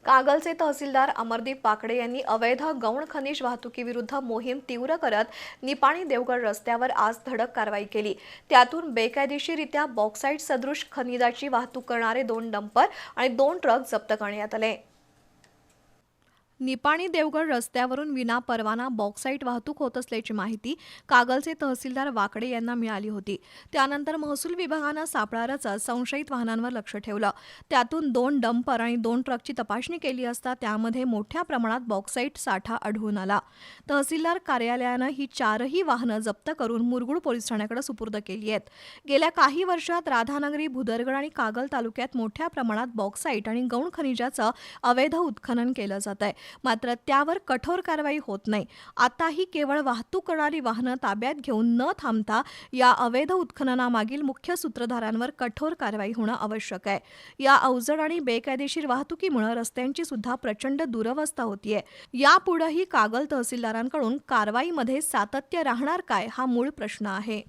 कागलचे तहसीलदार अमरदीप पाकडे यांनी अवैध गौण खनिज वाहतुकीविरुद्ध मोहीम तीव्र करत निपाणी देवगड रस्त्यावर आज धडक कारवाई केली। त्यातून बेकायदेशीररित्या बॉक्साईट सदृश खनिजाची वाहतूक करणारे 2 डंपर आणि 2 ट्रक जप्त करण्यात आले। निपाणी देवगड रस्त्यावरून विनापरवाना बॉक्साईट वाहतूक होत असल्याची माहिती कागलचे तहसीलदार वाकडे यांना मिळाली होती। त्यानंतर महसूल विभागानं सापळा रचत संशयित वाहनांवर लक्ष ठेवलं। त्यातून 2 डंपर आणि 2 ट्रकची तपासणी केली असता त्यामध्ये मोठ्या प्रमाणात बॉक्साईट साठा आढळून आला। तहसीलदार कार्यालयानं ही 4ही वाहनं जप्त करून मुरगुड पोलीस ठाण्याकडे सुपूर्द केली आहेत। गेल्या काही वर्षात राधानगरी, भुदरगड आणि कागल तालुक्यात मोठ्या प्रमाणात बॉक्साईट आणि गौण खनिजाचं अवैध उत्खनन केलं जात आहे, मात्र त्यावर कठोर कारवाई होत नाही। आताही केवळ वाहतूक करणारी वाहनं ताब्यात घेऊन न थांबता या अवैध उत्खननामागील मुख्य सूत्रधारांवर कठोर कारवाई होणं आवश्यक आहे। या अवजड आणि बेकायदेशीर वाहतुकीमुळे रस्त्यांची सुद्धा प्रचंड दुरवस्था होतीये। यापुढेही कागल तहसीलदारांकडून कारवाईमध्ये सातत्य राहणार काय, हा मूळ प्रश्न आहे।